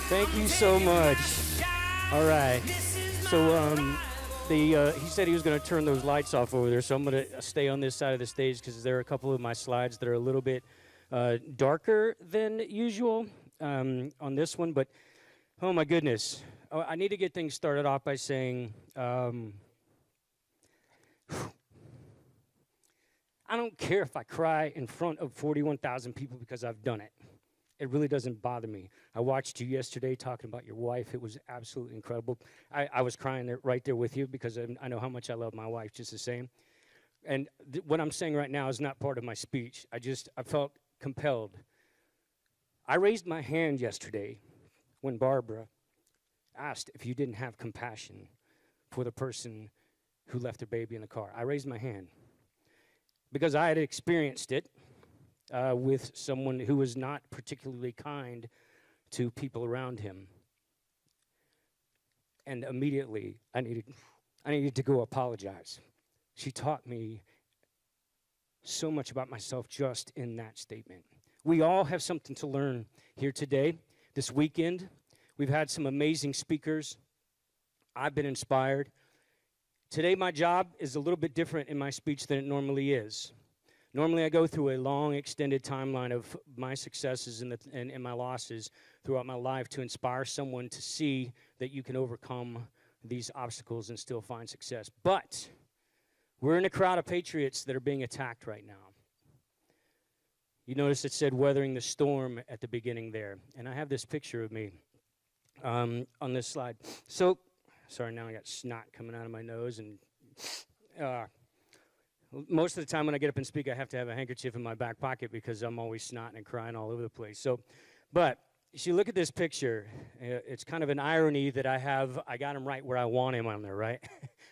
Thank you so much. All right. So he said he was going to turn those lights off over there, so I'm going to stay on this side of the stage because there are a couple of my slides that are a little bit darker than usual on this one. But oh my goodness, I need to get things started off by saying I don't care if I cry in front of 41,000 people because I've done it. It really doesn't bother me. I watched you yesterday talking about your wife. It was absolutely incredible. I was crying there, right there with you because I know how much I love my wife just the same. And what I'm saying right now is not part of my speech. I felt compelled. I raised my hand yesterday when Barbara asked if you didn't have compassion for the person who left their baby in the car. I raised my hand because I had experienced it. With someone who was not particularly kind to people around him. And immediately, I needed to go apologize. She taught me so much about myself just in that statement. We all have something to learn here today. This weekend, we've had some amazing speakers. I've been inspired. Today, my job is a little bit different in my speech than it normally is. Normally, I go through a long, extended timeline of my successes and my losses throughout my life to inspire someone to see that you can overcome these obstacles and still find success. But we're in a crowd of patriots that are being attacked right now. You notice it said weathering the storm at the beginning there. And I have this picture of me on this slide. So, sorry, now I got snot coming out of my nose and... most of the time when I get up and speak, I have to have a handkerchief in my back pocket because I'm always snotting and crying all over the place. But if you look at this picture, it's kind of an irony that I got him right where I want him on there, right?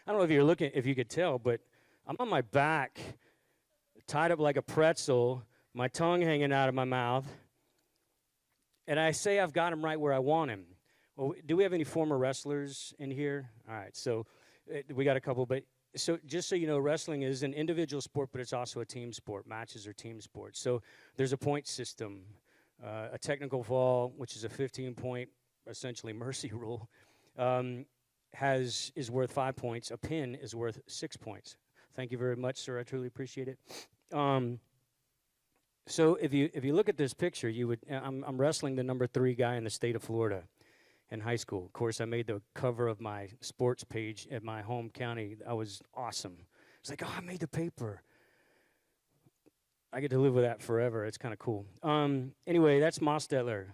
I don't know if you could tell, but I'm on my back, tied up like a pretzel, my tongue hanging out of my mouth, and I say I've got him right where I want him. Well, do we have any former wrestlers in here? All right, so we got a couple, but... So just so you know, wrestling is an individual sport, but it's also a team sport. Matches are team sports. So there's a point system. A technical fall, which is a 15-point, essentially mercy rule, is worth 5 points. A pin is worth 6 points. Thank you very much, sir. I truly appreciate it. So if you look at this picture, I'm wrestling the number 3 guy in the state of Florida. In high school. Of course, I made the cover of my sports page at my home county. I was awesome. It's like, oh, I made the paper. I get to live with that forever. It's kind of cool. Anyway, that's Mostetler.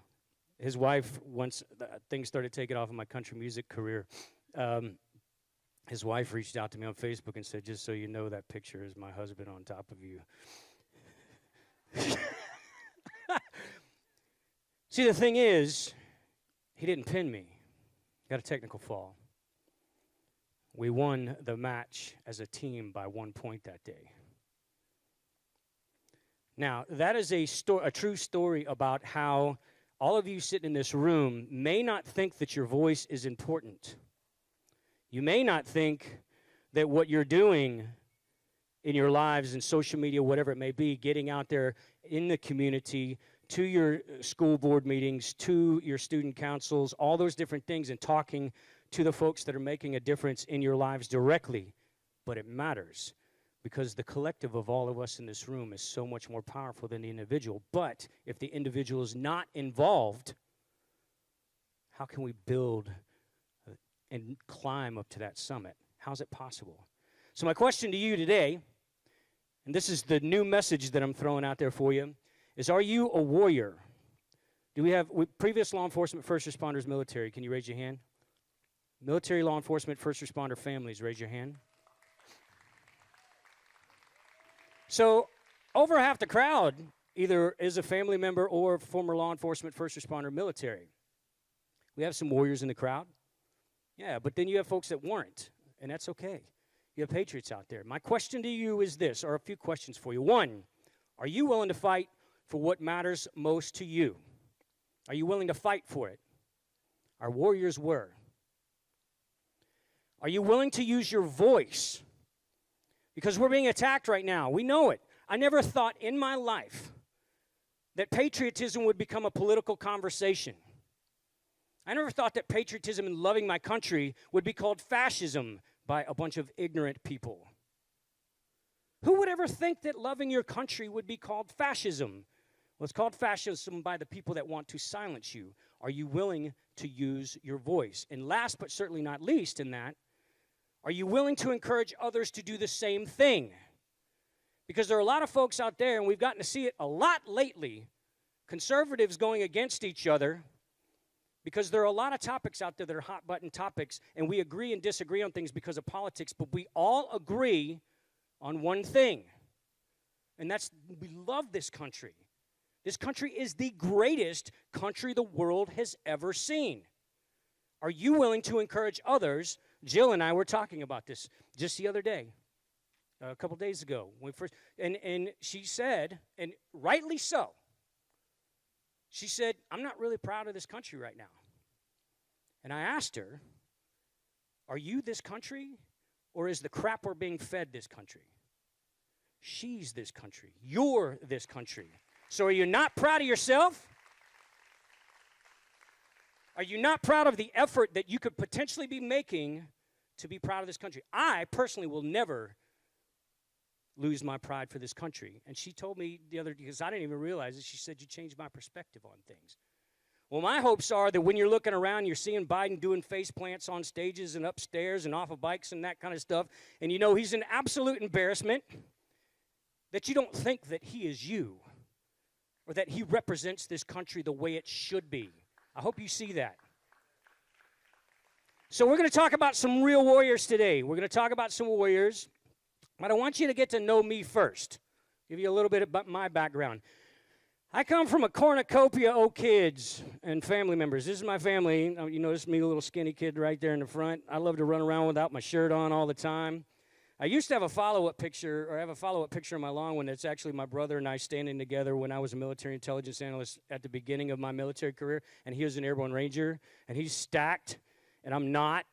His wife, once things started taking off in my country music career, his wife reached out to me on Facebook and said, just so you know, that picture is my husband on top of you. See, the thing is, he didn't pin me. Got a technical fall. We won the match as a team by 1 point that day. Now, that is a true story about how all of you sitting in this room may not think that your voice is important. You may not think that what you're doing in your lives and social media, whatever it may be, getting out there in the community, to your school board meetings, to your student councils, all those different things, and talking to the folks that are making a difference in your lives directly. But it matters because the collective of all of us in this room is so much more powerful than the individual. But if the individual is not involved, how can we build and climb up to that summit? How's it possible? So my question to you today, and this is the new message that I'm throwing out there for you, is, are you a warrior? Do we have previous law enforcement, first responders, military? Can you raise your hand? Military, law enforcement, first responder families, raise your hand. So over half the crowd either is a family member or former law enforcement, first responder, military. We have some warriors in the crowd. Yeah, but then you have folks that weren't, and that's okay. You have patriots out there. My question to you is this, or a few questions for you. One, are you willing to fight for what matters most to you? Are you willing to fight for it? Our warriors were. Are you willing to use your voice? Because we're being attacked right now. We know it. I never thought in my life that patriotism would become a political conversation. I never thought that patriotism and loving my country would be called fascism by a bunch of ignorant people. Who would ever think that loving your country would be called fascism? Well, it's called fascism by the people that want to silence you. Are you willing to use your voice? And last but certainly not least in that, are you willing to encourage others to do the same thing? Because there are a lot of folks out there, and we've gotten to see it a lot lately, conservatives going against each other, because there are a lot of topics out there that are hot-button topics, and we agree and disagree on things because of politics, but we all agree on one thing, and that's we love this country. This country is the greatest country the world has ever seen. Are you willing to encourage others? Jill and I were talking about this just the other day, a couple days ago. When first, and she said, and rightly so, she said, I'm not really proud of this country right now. And I asked her, are you this country, or is the crap we're being fed this country? She's this country. You're this country. So are you not proud of yourself? Are you not proud of the effort that you could potentially be making to be proud of this country? I personally will never lose my pride for this country. And she told me the other day, because I didn't even realize it, she said, you changed my perspective on things. Well, my hopes are that when you're looking around, you're seeing Biden doing face plants on stages and upstairs and off of bikes and that kind of stuff, and you know he's an absolute embarrassment, that you don't think that he is you or that he represents this country the way it should be. I hope you see that. So we're going to talk about some real warriors today. We're going to talk about some warriors. But I want you to get to know me first. Give you a little bit about my background. I come from a cornucopia of kids and family members. This is my family. You notice me, a little skinny kid right there in the front. I love to run around without my shirt on all the time. I used to have a follow-up picture, or have a follow-up picture on my lawn when it's actually my brother and I standing together when I was a military intelligence analyst at the beginning of my military career, and he was an airborne ranger, and he's stacked, and I'm not.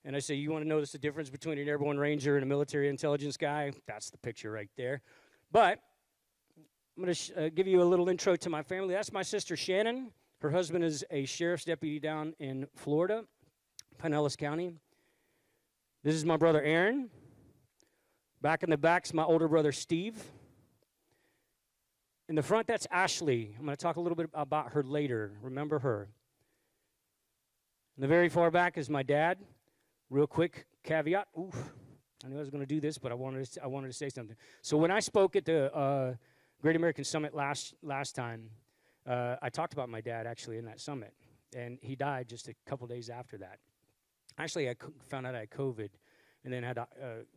And I say, you want to notice the difference between an airborne ranger and a military intelligence guy? That's the picture right there. But I'm going to give you a little intro to my family. That's my sister Shannon. Her husband is a sheriff's deputy down in Florida, Pinellas County. This is my brother Aaron. Back in the back's my older brother Steve. In the front, that's Ashley. I'm going to talk a little bit about her later. Remember her. In the very far back is my dad. Real quick caveat. Oof, I knew I was going to do this, but I wanted to say something. So when I spoke at the Great American Summit last time, I talked about my dad actually in that summit, and he died just a couple days after that. Actually, I found out I had COVID, and then had to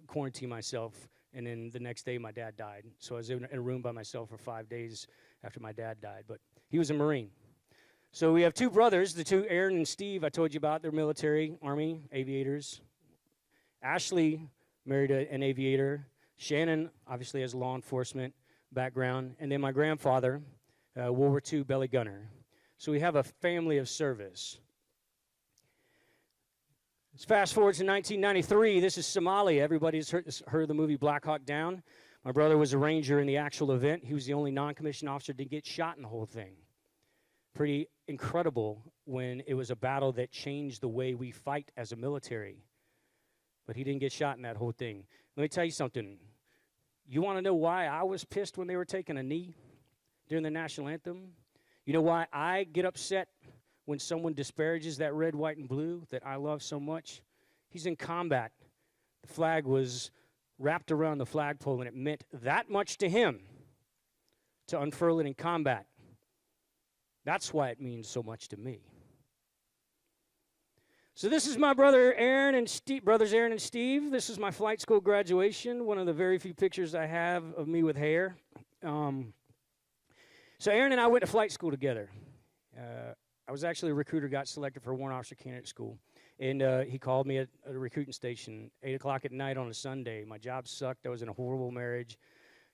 quarantine myself, and then the next day my dad died. So I was in a room by myself for 5 days after my dad died, but he was a Marine. So we have two brothers, the two Aaron and Steve I told you about. They're military, Army, aviators. Ashley married an aviator. Shannon obviously has law enforcement background. And then my grandfather, World War II belly gunner. So we have a family of service. Let's fast forward to 1993. This is Somalia. Everybody's heard of the movie Black Hawk Down. My brother was a ranger in the actual event. He was the only non-commissioned officer to get shot in the whole thing. Pretty incredible when it was a battle that changed the way we fight as a military. But he didn't get shot in that whole thing. Let me tell you something. You want to know why I was pissed when they were taking a knee during the national anthem? You know why I get upset when someone disparages that red, white, and blue that I love so much? He's in combat. The flag was wrapped around the flagpole, and it meant that much to him to unfurl it in combat. That's why it means so much to me. So this is my brothers Aaron and Steve. This is my flight school graduation, one of the very few pictures I have of me with hair. So Aaron and I went to flight school together. I was actually a recruiter, got selected for Warrant Officer Candidate School. And he called me at a recruiting station, 8 o'clock at night on a Sunday. My job sucked. I was in a horrible marriage.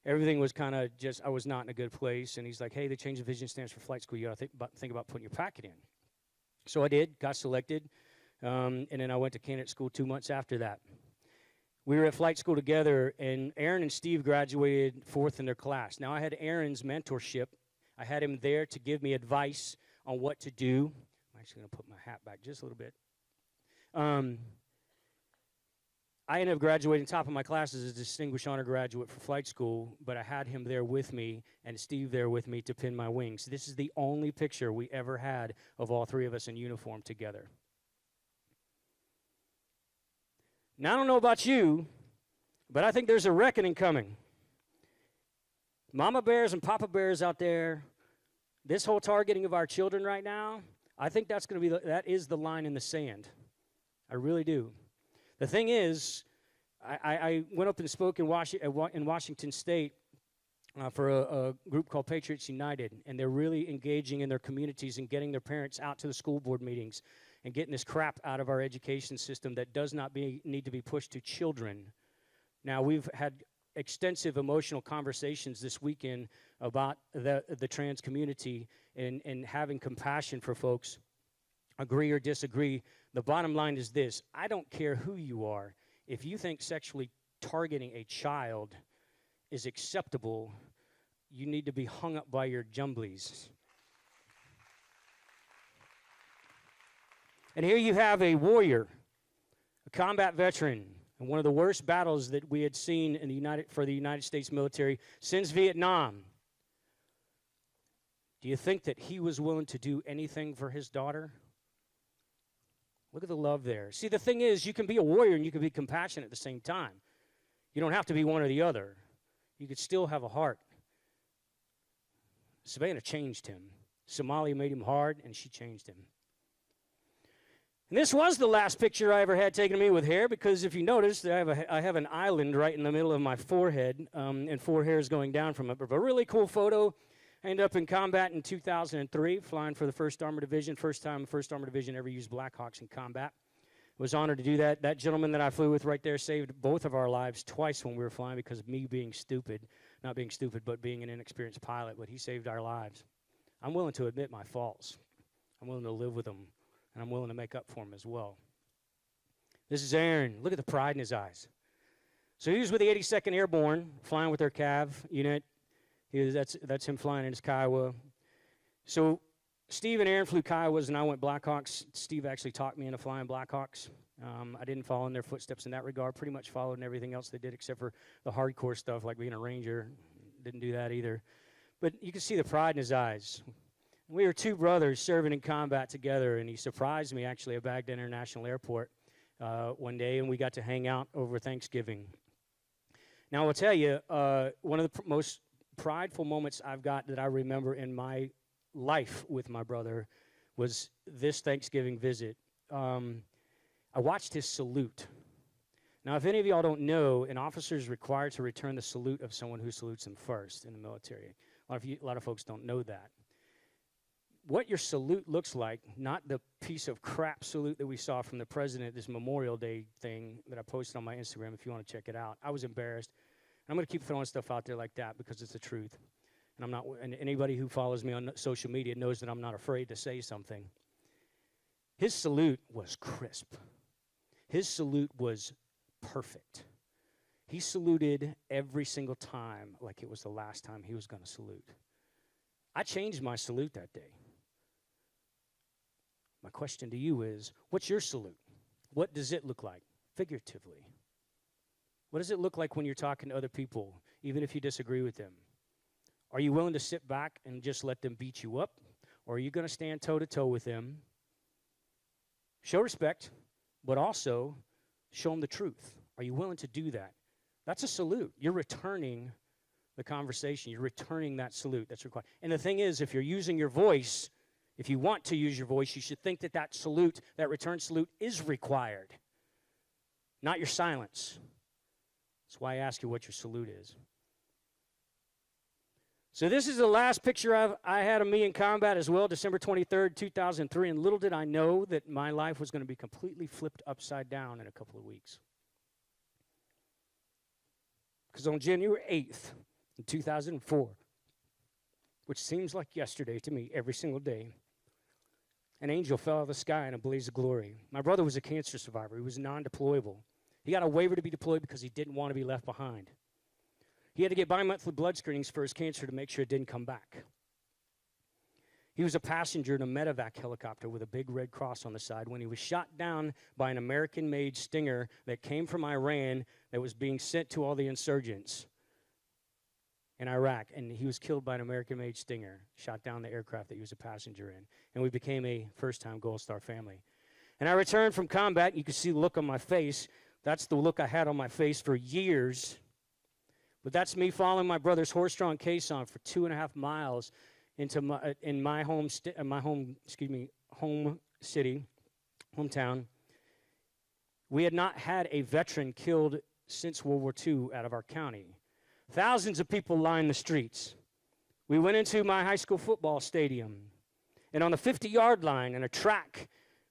Everything was kind of just, I was not in a good place. And he's like, hey, they changed the vision standards for flight school. You got to think about putting your packet in. So I did, got selected. And then I went to candidate school 2 months after that. We were at flight school together, and Aaron and Steve graduated 4th in their class. Now, I had Aaron's mentorship. I had him there to give me advice on what to do. My actually going to put my hat back just a little bit. I ended up graduating top of my class as a distinguished honor graduate for flight school, but I had him there with me and Steve there with me to pin my wings. This is the only picture we ever had of all three of us in uniform together. Now, I don't know about you, but I think there's a reckoning coming. Mama bears and papa bears out there, this whole targeting of our children right now, I think that's going to be that is the line in the sand. I really do. The thing is, I went up and spoke in Washington State for a group called Patriots United, and they're really engaging in their communities and getting their parents out to the school board meetings and getting this crap out of our education system that does not need to be pushed to children. Now, we've had extensive emotional conversations this weekend about the trans community and having compassion for folks, agree or disagree. The bottom line is this: I don't care who you are. If you think sexually targeting a child is acceptable, you need to be hung up by your jumblies. And here you have a warrior, a combat veteran, and one of the worst battles that we had seen in for the United States military since Vietnam. Do you think that he was willing to do anything for his daughter? Look at the love there. See, the thing is, you can be a warrior and you can be compassionate at the same time. You don't have to be one or the other. You could still have a heart. Savannah changed him. Somalia made him hard, and she changed him. And this was the last picture I ever had taken of me with hair, because if you notice, I have an island right in the middle of my forehead, and 4 hairs going down from it. But a really cool photo. I ended up in combat in 2003, flying for the 1st Armored Division. First time the 1st Armored Division ever used Blackhawks in combat. Was honored to do that. That gentleman that I flew with right there saved both of our lives twice when we were flying because of me being stupid. Not being stupid, but being an inexperienced pilot. But he saved our lives. I'm willing to admit my faults. I'm willing to live with them. And I'm willing to make up for them as well. This is Aaron. Look at the pride in his eyes. So he was with the 82nd Airborne, flying with their CAV unit. That's him flying in his Kiowa. So Steve and Aaron flew Kiowas, and I went Blackhawks. Steve actually taught me into flying Blackhawks. I didn't follow in their footsteps in that regard. Pretty much followed in everything else they did except for the hardcore stuff like being a Ranger. Didn't do that either. But you can see the pride in his eyes. We were 2 brothers serving in combat together, and he surprised me actually at Baghdad International Airport one day, and we got to hang out over Thanksgiving. Now, I'll tell you, one of the most prideful moments I've got that I remember in my life with my brother was this Thanksgiving visit. I watched his salute. Now, if any of y'all don't know, an officer is required to return the salute of someone who salutes him first in the military. A lot of folks don't know that. What your salute looks like, not the piece of crap salute that we saw from the president at this Memorial Day thing that I posted on my Instagram if you want to check it out. I was embarrassed. I'm going to keep throwing stuff out there like that because it's the truth. And anybody who follows me on social media knows that I'm not afraid to say something. His salute was crisp. His salute was perfect. He saluted every single time like it was the last time he was going to salute. I changed my salute that day. My question to you is, what's your salute? What does it look like, figuratively? What does it look like when you're talking to other people, even if you disagree with them? Are you willing to sit back and just let them beat you up? Or are you going to stand toe-to-toe with them, show respect, but also show them the truth? Are you willing to do that? That's a salute. You're returning the conversation. You're returning that salute that's required. And the thing is, if you're using your voice, if you want to use your voice, you should think that that salute, that return salute, is required, not your silence. That's why I ask you what your salute is. So this is the last picture I had of me in combat as well, December 23rd, 2003, and little did I know that my life was going to be completely flipped upside down in a couple of weeks. Because on January 8th, in 2004, which seems like yesterday to me every single day, an angel fell out of the sky in a blaze of glory. My brother was a cancer survivor. He was non-deployable. He got a waiver to be deployed because he didn't want to be left behind. He had to get bi-monthly blood screenings for his cancer to make sure it didn't come back. He was a passenger in a medevac helicopter with a big red cross on the side when he was shot down by an American-made Stinger that came from Iran that was being sent to all the insurgents in Iraq. And he was killed by an American-made Stinger, shot down the aircraft that he was a passenger in. And we became a first-time Gold Star family. And I returned from combat. You can see the look on my face. That's the look I had on my face for years. But that's me following my brother's horse-drawn caisson for 2.5 miles into my home hometown. We had not had a veteran killed since World War II out of our county. Thousands of people lined the streets. We went into my high school football stadium, and on the 50-yard line and a track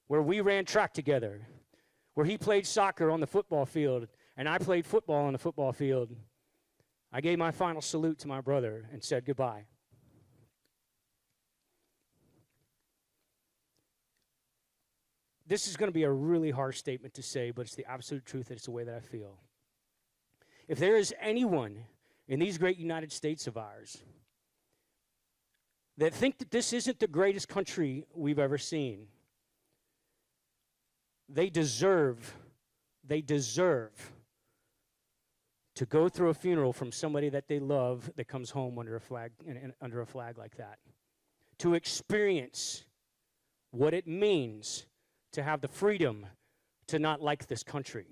where we ran track together, where he played soccer on the football field and I played football on the football field, I gave my final salute to my brother and said goodbye. This is going to be a really harsh statement to say, but it's the absolute truth, and it's the way that I feel. If there is anyone in these great United States of ours that think that this isn't the greatest country we've ever seen, they deserve to go through a funeral from somebody that they love that comes home under a flag like that, to experience what it means to have the freedom to not like this country.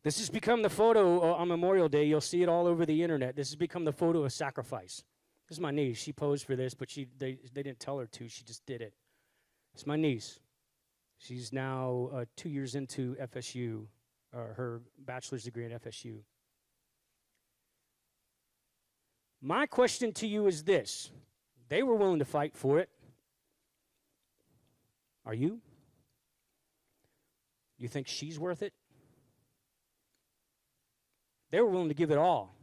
This has become the photo on Memorial Day. You'll see it all over the internet. This has become the photo of sacrifice. This is my niece. She posed for this, but they didn't tell her to. She just did it. It's my niece. She's now 2 years into FSU, her bachelor's degree at FSU. My question to you is this. They were willing to fight for it. Are you? You think she's worth it? They were willing to give it all.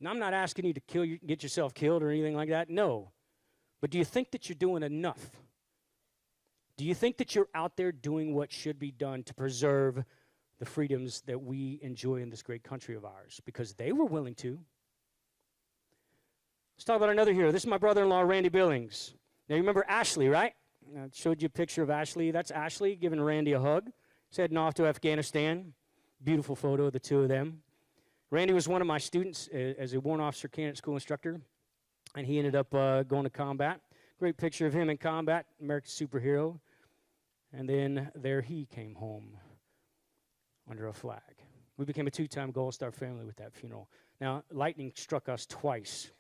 Now, I'm not asking you to get yourself killed or anything like that. No. But do you think that you're doing enough? Do you think that you're out there doing what should be done to preserve the freedoms that we enjoy in this great country of ours? Because they were willing to. Let's talk about another hero. This is my brother-in-law, Randy Billings. Now, you remember Ashley, right? I showed you a picture of Ashley. That's Ashley giving Randy a hug. He's heading off to Afghanistan. Beautiful photo of the two of them. Randy was one of my students as a warrant officer candidate school instructor, and he ended up going to combat. Great picture of him in combat, American superhero. And then there he came home under a flag. We became a 2-time Gold Star family with that funeral. Now, lightning struck us twice.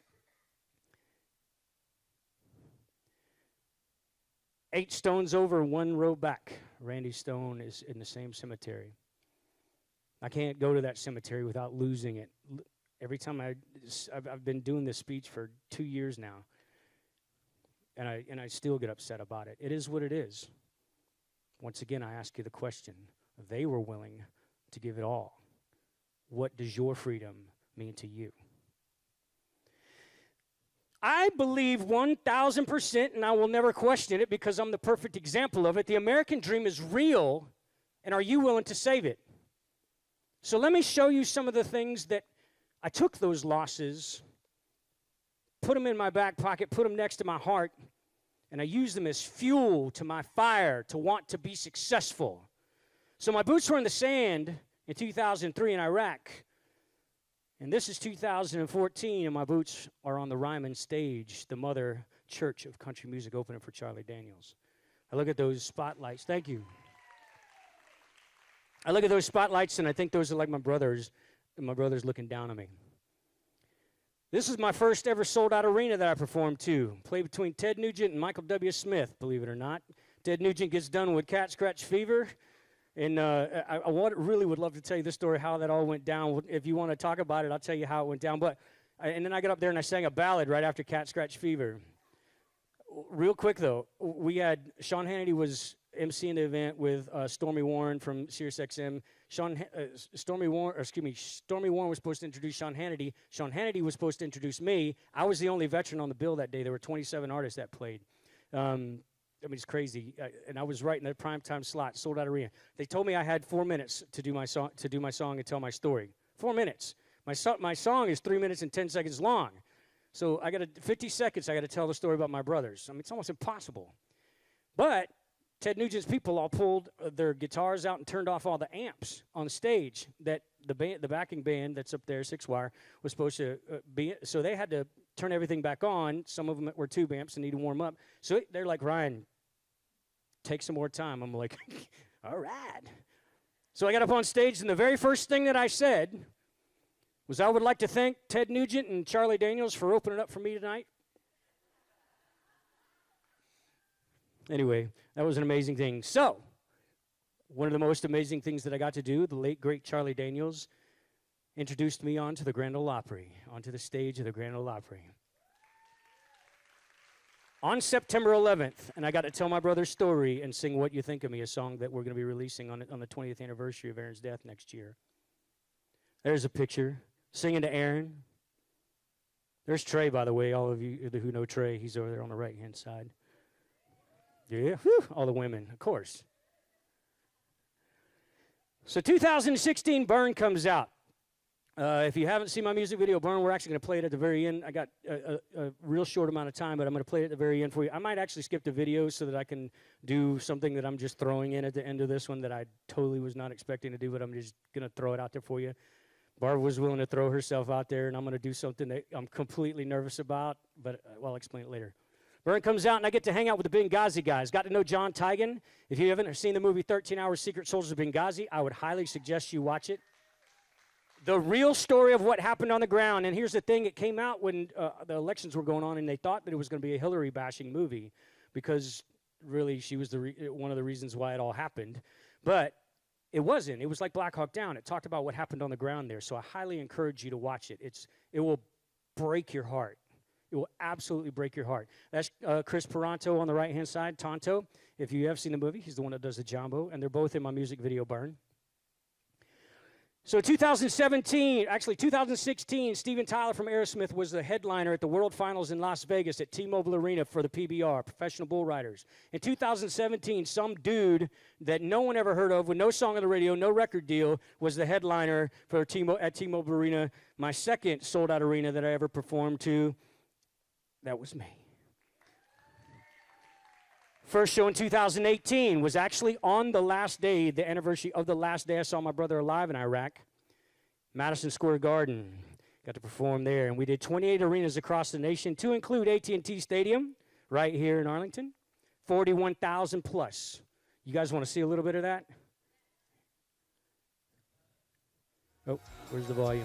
8 stones over, 1 row back. Randy's stone is in the same cemetery. I can't go to that cemetery without losing it. Every time I've been doing this speech for 2 years now, and I still get upset about it. It is what it is. Once again, I ask you the question. They were willing to give it all. What does your freedom mean to you? I believe 1,000%, and I will never question it because I'm the perfect example of it. The American dream is real, and are you willing to save it? So let me show you some of the things that I took those losses, put them in my back pocket, put them next to my heart, and I used them as fuel to my fire to want to be successful. So my boots were in the sand in 2003 in Iraq. And this is 2014, and my boots are on the Ryman stage, the mother church of country music, opening for Charlie Daniels. I look at those spotlights. Thank you. I look at those spotlights, and I think those are like my brothers, and my brothers looking down on me. This is my first ever sold-out arena that I performed to. Played between Ted Nugent and Michael W. Smith, believe it or not. Ted Nugent gets done with Cat Scratch Fever. And I really would love to tell you this story, how that all went down. If you want to talk about it, I'll tell you how it went down. And then I got up there and I sang a ballad right after Cat Scratch Fever. Real quick, though, we had Sean Hannity was emceeing the event with Stormy Warren from SiriusXM. Stormy Warren was supposed to introduce Sean Hannity. Sean Hannity was supposed to introduce me. I was the only veteran on the bill that day. There were 27 artists that played. I mean, it's crazy, and I was right in the primetime slot, sold-out arena. They told me I had 4 minutes to do my song and tell my story. 4 minutes. My song is 3 minutes and 10 seconds long. So I got 50 seconds, I got to tell the story about my brothers. I mean, it's almost impossible. But Ted Nugent's people all pulled their guitars out and turned off all the amps on stage that the backing band that's up there, 6-wire, was supposed to be. So they had to turn everything back on. Some of them were tube amps and need to warm up. So they're like, Ryan, take some more time. I'm like, all right. So I got up on stage, and the very first thing that I said was, I would like to thank Ted Nugent and Charlie Daniels for opening up for me tonight. Anyway, that was an amazing thing. So, one of the most amazing things that I got to do, the late, great Charlie Daniels introduced me onto the Grand Ole Opry, onto the stage of the Grand Ole Opry. On September 11th, and I got to tell my brother's story and sing What You Think of Me, a song that we're going to be releasing on the 20th anniversary of Aaron's death next year. There's a picture, singing to Aaron. There's Trey, by the way, all of you who know Trey, he's over there on the right-hand side. Yeah, whew, all the women, of course. So 2016, Burn comes out. If you haven't seen my music video, Burn, we're actually going to play it at the very end. I got a real short amount of time, but I'm going to play it at the very end for you. I might actually skip the video so that I can do something that I'm just throwing in at the end of this one that I totally was not expecting to do, but I'm just going to throw it out there for you. Barb was willing to throw herself out there, and I'm going to do something that I'm completely nervous about, but I'll explain it later. Burn comes out, and I get to hang out with the Benghazi guys. Got to know John Tigan. If you haven't seen the movie 13 Hours Secret Soldiers of Benghazi, I would highly suggest you watch it. The real story of what happened on the ground, and here's the thing, it came out when the elections were going on, and they thought that it was going to be a Hillary-bashing movie because really she was one of the reasons why it all happened. But it wasn't. It was like Black Hawk Down. It talked about what happened on the ground there, so I highly encourage you to watch it. It will break your heart. It will absolutely break your heart. That's Chris Peranto on the right-hand side, Tonto. If you have seen the movie, he's the one that does the Jumbo, and they're both in my music video, Burn. So 2016, Steven Tyler from Aerosmith was the headliner at the World Finals in Las Vegas at T-Mobile Arena for the PBR, Professional Bull Riders. In 2017, some dude that no one ever heard of with no song on the radio, no record deal, was the headliner for at T-Mobile Arena, my second sold-out arena that I ever performed to. That was me. First show in 2018 was actually on the last day, the anniversary of the last day I saw my brother alive in Iraq. Madison Square Garden. Got to perform there. And we did 28 arenas across the nation, to include AT&T Stadium right here in Arlington. 41,000 plus. You guys want to see a little bit of that? Oh, where's the volume?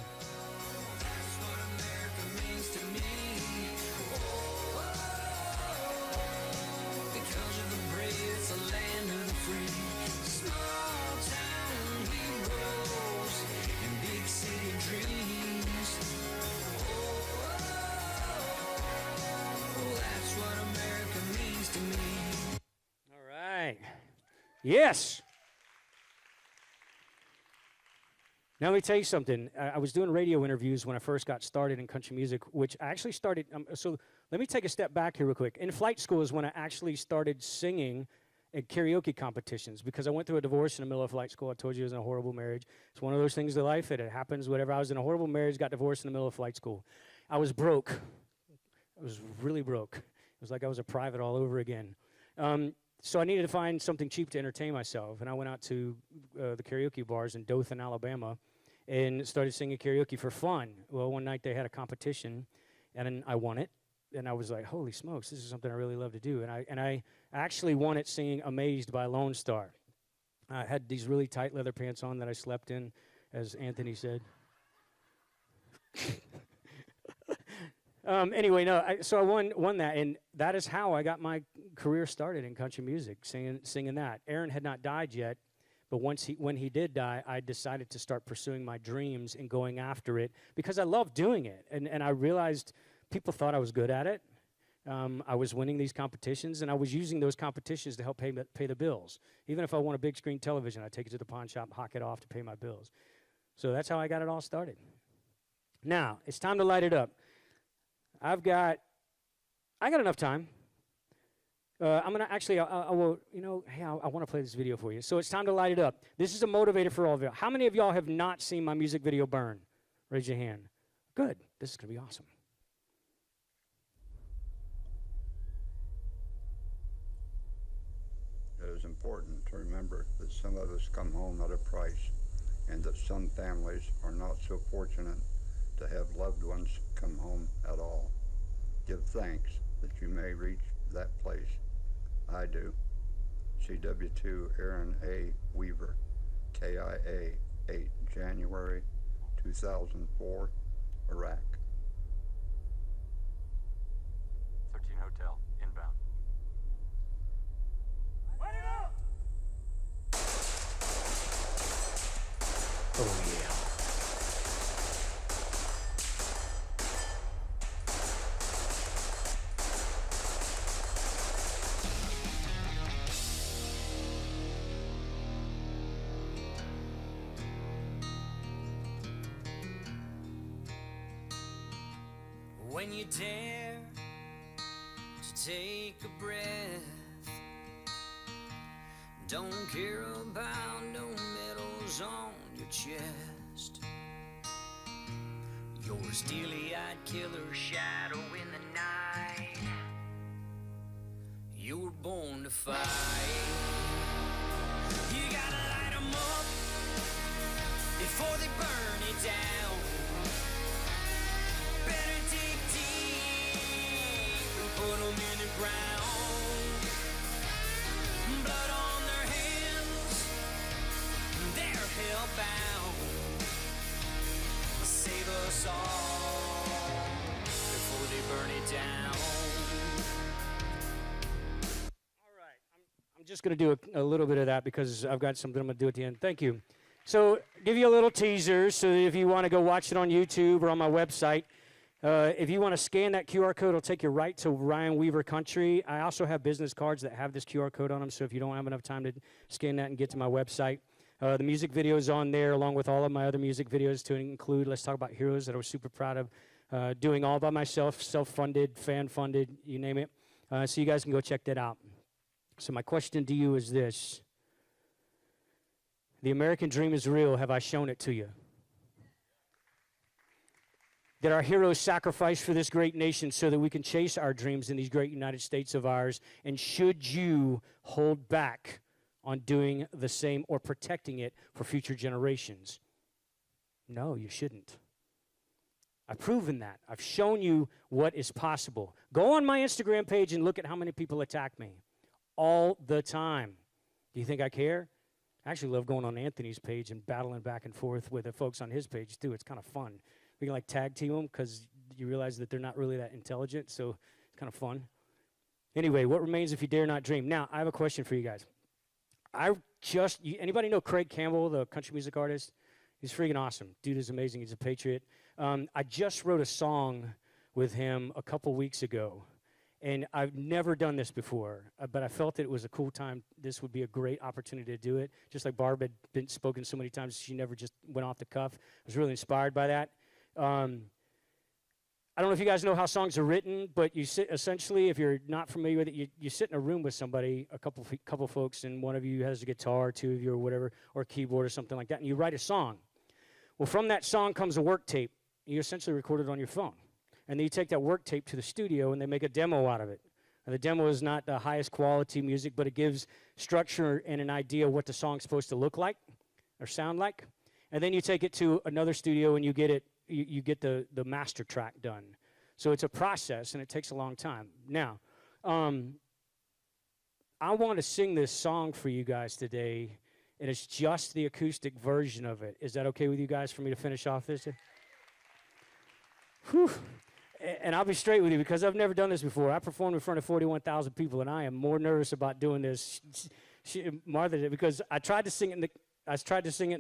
Yes. Now, let me tell you something. I was doing radio interviews when I first got started in country music, which I actually started. So let me take a step back here real quick. In flight school is when I actually started singing at karaoke competitions because I went through a divorce in the middle of flight school. I told you it was in a horrible marriage. It's one of those things in life that it happens, whatever. I was in a horrible marriage, got divorced in the middle of flight school. I was broke. I was really broke. It was like I was a private all over again. So I needed to find something cheap to entertain myself, and I went out to the karaoke bars in Dothan, Alabama, and started singing karaoke for fun. Well, one night they had a competition, and I won it, and I was like, holy smokes, this is something I really love to do. And I actually won it singing Amazed by Lone Star. I had these really tight leather pants on that I slept in, as Anthony said. Anyway, so I won that, and that is how I got my career started in country music, singing that. Aaron had not died yet, but when he did die, I decided to start pursuing my dreams and going after it because I loved doing it, and I realized people thought I was good at it. I was winning these competitions, and I was using those competitions to help pay the bills. Even if I want a big screen television, I'd take it to the pawn shop, hock it off to pay my bills. So that's how I got it all started. Now, it's time to light it up. I got enough time. I'm going to actually, I will, hey, I want to play this video for you. So it's time to light it up. This is a motivator for all of you. How many of y'all have not seen my music video Burn? Raise your hand. Good. This is going to be awesome. It is important to remember that some of us come home at a price, and that some families are not so fortunate to have loved ones come home at all. Give thanks that you may reach that place. I do. CW2 Aaron A. Weaver, KIA 8 January 2004, Iraq. 13 Hotel, inbound. Light it up! Oh, yeah. When you dare to take a breath, don't care about no medals on your chest. You're a steely-eyed killer shadow in the night. You were born to fight. You gotta light 'em up before they burn it down. Better dig deep and put 'em in the ground. Blood on their hands, they're hellbound. Save us all before they burn it down. All right. I'm just going to do a little bit of that because I've got something I'm going to do at the end. Thank you. So give you a little teaser so that if you want to go watch it on YouTube or on my website, if you want to scan that QR code, it'll take you right to Ryan Weaver Country. I also have business cards that have this QR code on them, so if you don't have enough time to scan that and get to my website, the music video is on there along with all of my other music videos to include Let's Talk About Heroes that I was super proud of doing all by myself, self-funded, fan-funded, you name it. So you guys can go check that out. So my question to you is this. The American dream is real. Have I shown it to you? That our heroes sacrificed for this great nation so that we can chase our dreams in these great United States of ours. And should you hold back on doing the same or protecting it for future generations? No, you shouldn't. I've proven that. I've shown you what is possible. Go on my Instagram page and look at how many people attack me all the time. Do you think I care? I actually love going on Anthony's page and battling back and forth with the folks on his page too. It's kind of fun. We can like tag team them because you realize that they're not really that intelligent, so it's kind of fun. Anyway, what remains if you dare not dream? Now, I have a question for you guys. Anybody know Craig Campbell, the country music artist? He's freaking awesome. Dude is amazing. He's a patriot. I just wrote a song with him a couple weeks ago, and I've never done this before, but I felt that it was a cool time. This would be a great opportunity to do it. Just like Barb had been spoken so many times, she never just went off the cuff. I was really inspired by that. I don't know if you guys know how songs are written, but you sit essentially, if you're not familiar with it, you sit in a room with somebody, a couple folks, and one of you has a guitar, two of you or whatever, or a keyboard or something like that, and you write a song. Well, from that song comes a work tape. You essentially record it on your phone. And then you take that work tape to the studio, and they make a demo out of it. And the demo is not the highest quality music, but it gives structure and an idea of what the song's supposed to look like or sound like. And then you take it to another studio, and you get it. You get the master track done. So it's a process, and it takes a long time. Now, I want to sing this song for you guys today, and it's just the acoustic version of it. Is that okay with you guys for me to finish off this? Whew. And I'll be straight with you because I've never done this before. I performed in front of 41,000 people, and I am more nervous about doing this. Martha did, because I tried to sing it in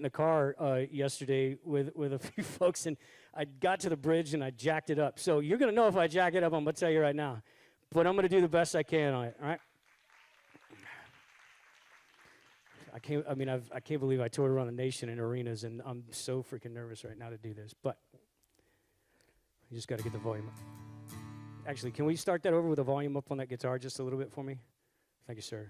the car yesterday with a few folks, and I got to the bridge and I jacked it up. So you're going to know if I jack it up. I'm going to tell you right now. But I'm going to do the best I can on it, all right? I can't believe I toured around the nation in arenas, and I'm so freaking nervous right now to do this. But you just got to get the volume up. Actually, can we start that over with the volume up on that guitar just a little bit for me? Thank you, sir.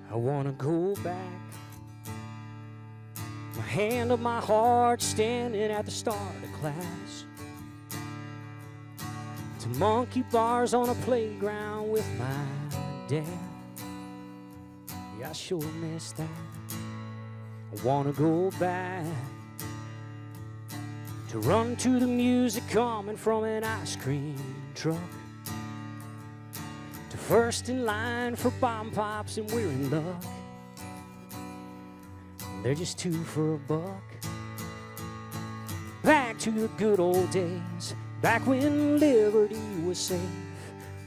I wanna go back, my hand on my heart, standing at the start of class, to monkey bars on a playground with my dad. Yeah, I sure miss that. I wanna go back, to run to the music coming from an ice cream truck, to first in line for bomb pops and we're in luck. They're just two for a buck. Back to the good old days, back when liberty was safe,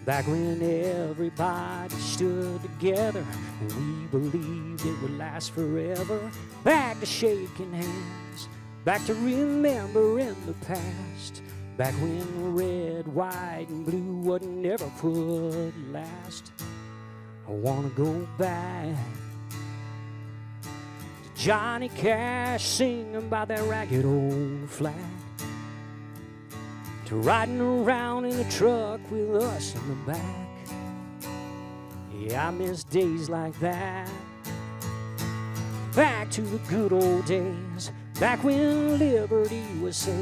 back when everybody stood together and we believed it would last forever. Back to shaking hands, back to remembering the past, back when red, white, and blue would never put last. I wanna go back to Johnny Cash singing about that ragged old flag, to riding around in a truck with us in the back. Yeah, I miss days like that. Back to the good old days, back when liberty was safe,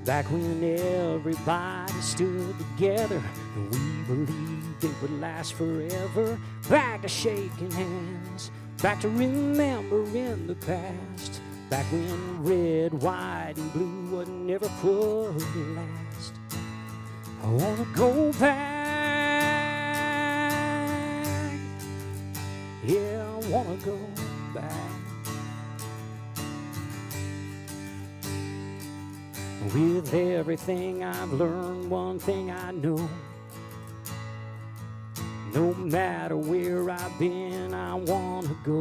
back when everybody stood together and we believed it would last forever. Back to shaking hands, back to remembering the past, back when red, white, and blue would never put last. I wanna go back. Yeah, I wanna go back. With everything I've learned, one thing I know, no matter where I've been, I wanna go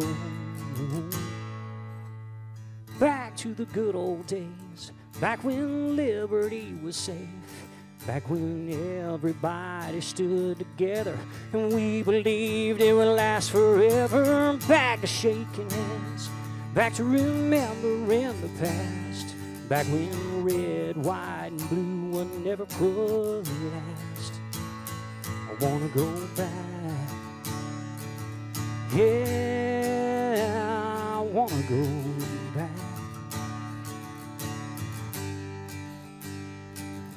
back to the good old days, back when liberty was safe, back when everybody stood together and we believed it would last forever. Back to shaking hands, back to remembering the past, back when red, white, and blue would never put last. I wanna go back. Yeah, I wanna go back.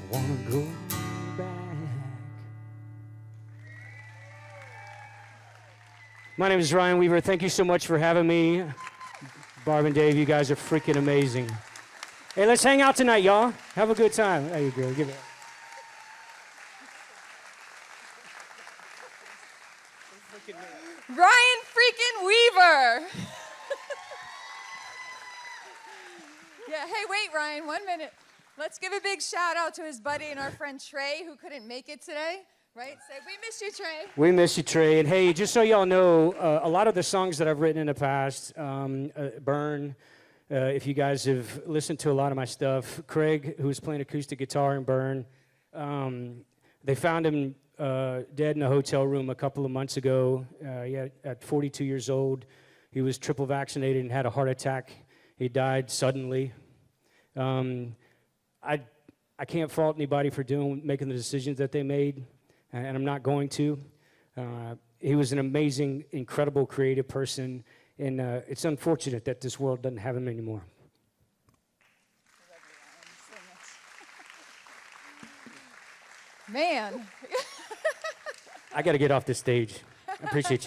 I wanna go back. My name is Ryan Weaver. Thank you so much for having me. Barb and Dave, you guys are freaking amazing. Hey, let's hang out tonight, y'all. Have a good time. There you go. Give it. Ryan freaking Weaver. Yeah, hey, wait, Ryan, 1 minute. Let's give a big shout out to his buddy and our friend Trey, who couldn't make it today. Right? Say, we miss you, Trey. We miss you, Trey. And hey, just so y'all know, a lot of the songs that I've written in the past, Burn, if you guys have listened to a lot of my stuff, Craig, who was playing acoustic guitar in Burn, they found him dead in a hotel room a couple of months ago. At 42 years old, he was triple vaccinated and had a heart attack. He died suddenly. I can't fault anybody for making the decisions that they made, and I'm not going to. He was an amazing, incredible, creative person, and it's unfortunate that this world doesn't have him anymore. Man. I got to get off this stage. I appreciate you.